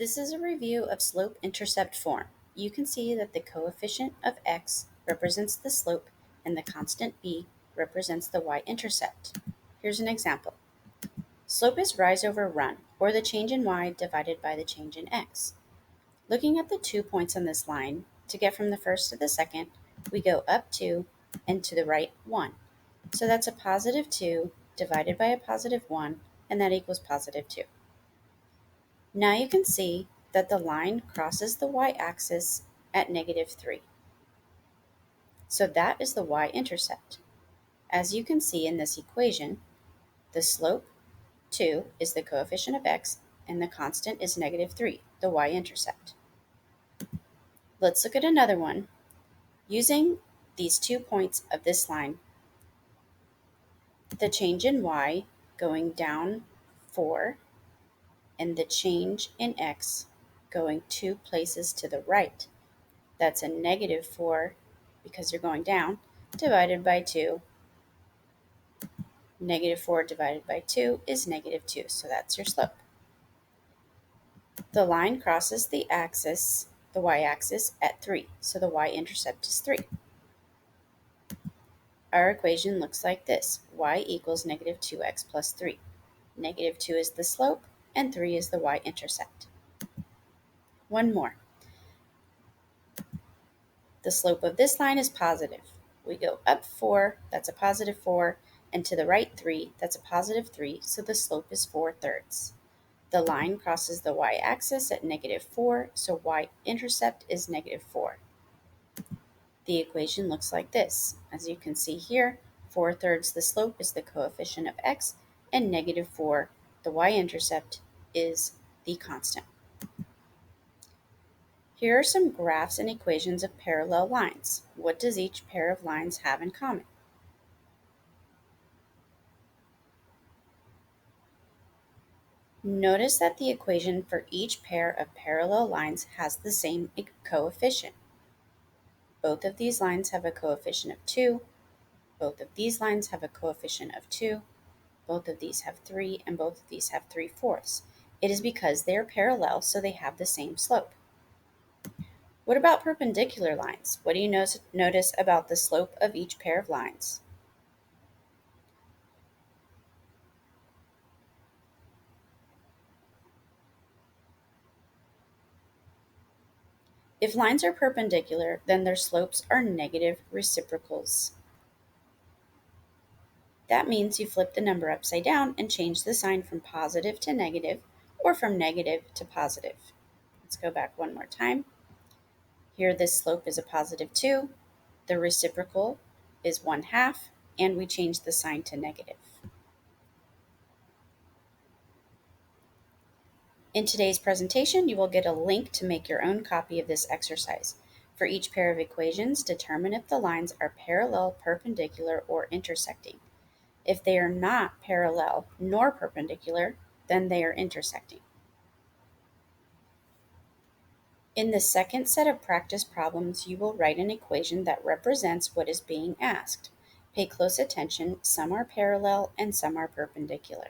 This is a review of slope-intercept form. You can see that the coefficient of x represents the slope and the constant b represents the y-intercept. Here's an example. Slope is rise over run, or the change in y divided by the change in x. Looking at the 2 points on this line, to get from the first to the second, we go up 2 and to the right 1. So that's a positive 2 divided by a positive 1, and that equals positive 2. Now you can see that the line crosses the y-axis at negative 3. So that is the y-intercept. As you can see in this equation, the slope, 2, is the coefficient of x, and the constant is negative 3, the y-intercept. Let's look at another one. Using these 2 points of this line, the change in y going down 4 and the change in x going 2 places to the right. That's a negative 4 because you're going down, divided by 2. Negative 4 divided by 2 is negative 2, so that's your slope. The line crosses the axis, the y-axis, at 3, so the y-intercept is 3. Our equation looks like this. Y equals negative 2x plus 3. Negative 2 is the slope, and 3 is the y-intercept. One more. The slope of this line is positive. We go up 4, that's a positive 4, and to the right 3, that's a positive 3, so the slope is 4/3. The line crosses the y-axis at negative 4, so y-intercept is negative 4. The equation looks like this. As you can see here, 4/3 the slope is the coefficient of x, and negative 4, the y-intercept, is the constant. Here are some graphs and equations of parallel lines. What does each pair of lines have in common? Notice that the equation for each pair of parallel lines has the same coefficient. Both of these lines have a coefficient of 2. Both of these lines have a coefficient of 2. Both of these have 3, and both of these have 3/4. It is because they are parallel, so they have the same slope. What about perpendicular lines? What do you notice about the slope of each pair of lines? If lines are perpendicular, then their slopes are negative reciprocals. That means you flip the number upside down and change the sign from positive to negative, or from negative to positive. Let's go back one more time. Here this slope is a positive 2, the reciprocal is 1/2, and we change the sign to negative. In today's presentation, you will get a link to make your own copy of this exercise. For each pair of equations, determine if the lines are parallel, perpendicular, or intersecting. If they are not parallel nor perpendicular, then they are intersecting. In the second set of practice problems, you will write an equation that represents what is being asked. Pay close attention, some are parallel and some are perpendicular.